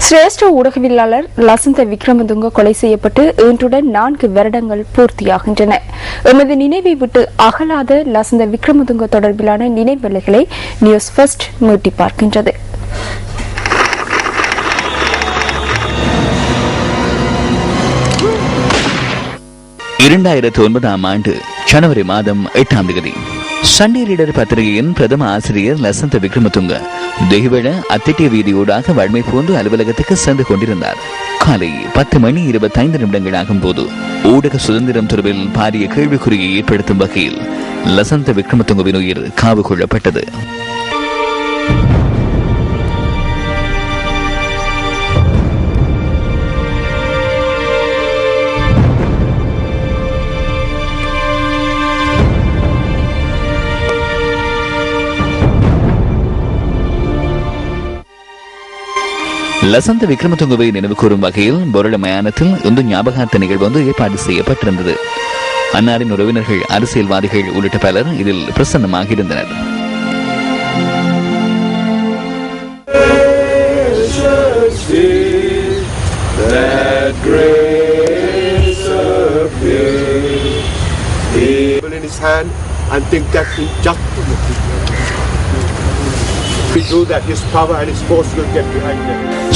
சிரேஷ்ட ஊடகவியலாளர் லசந்த விக்ரமதுங்க கொலை செய்யப்பட்டு இன்றுடன் 4 வருடங்கள் பூர்த்தியாகின்றன. எமது நினைவை விட்டு அகலாத லசந்த விக்ரமதுங்க தொடர்பிலான நினைவலைகளை நியூஸ் ஃபர்ஸ்ட் மீட்டி பார்க்கின்றது. 2009 ஆண்டு ஜனவரி மாதம் 8ஆம் தேதி சண்டே லீடர் பத்திரிகையின் பிரதம ஆசிரியர் லசந்த விக்ரமதுங்க தெஹிவெள அத்திட்டிய வீதியூடாக வழமை போன்று அலுவலகத்துக்கு சென்று கொண்டிருந்தார். காலை 10:25 ஆகும் போது ஊடக சுதந்திரம் தொடர்பில் பாரிய கேள்விக்குறியை ஏற்படுத்தும் வகையில் லசந்த விக்ரமதுங்கவின் உயிர் காவு கொள்ளப்பட்டது. லசந்த விக்ரமதுங்கவை நினைவு கூறும் வகையில் பொருள மயானத்தில் இந்த ஞாபகார்த்த நிகழ்வு வந்து ஏற்பாடு செய்யப்பட்டிருந்தது. அன்னாரின் உறவினர்கள், அரசியல்வாதிகள் உள்ளிட்ட பலர் இதில் பிரசன்னமாக இருந்தனர்.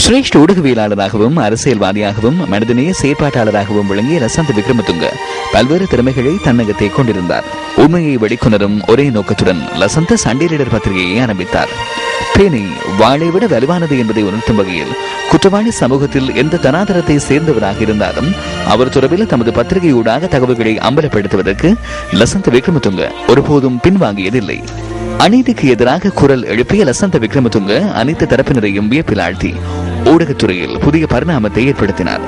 சிரேஷ்ட ஊடகவியலாளராகவும் அரசியல்வாதியாகவும் மனிதநேய செயற்பாட்டாளராகவும் விளங்கிய லசந்த விக்ரமதுங்க பல்வேறு திறமைகளை தன்னகத்தை கொண்டிருந்தார். உண்மையை வெளிக்கொணரும் ஒரே நோக்கத்துடன் லசந்த சண்டே லீடர் பத்திரிகையை ஆரம்பித்தார். பேணி வாளை விட வலுவானது என்பதை உணர்த்தும் வகையில் குற்றவாளி சமூகத்தில் எந்த தனாதரத்தை சேர்ந்தவராக இருந்தாலும் அவர் தொடர்பில் தமது பத்திரிகையூடாக தகவல்களை அம்பலப்படுத்துவதற்கு லசந்த விக்ரமதுங்க ஒருபோதும் பின்வாங்கியதில்லை. அநீதிக்கு எதிராக குரல் எழுப்பிய லசந்த விக்ரமதுங்க அனைத்து தரப்பினரையும் வியப்பில் ஆழ்த்தி ஊடகத்துறையில் புதிய பரிணாமத்தை ஏற்படுத்தினார்.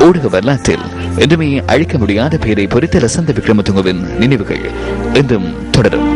ஊடக வரலாற்றில் என்றுமே அழிக்க முடியாத பெயரை பொறித்த லசந்த விக்ரமதுங்கவின் நினைவுகள் என்றும் தொடரும்.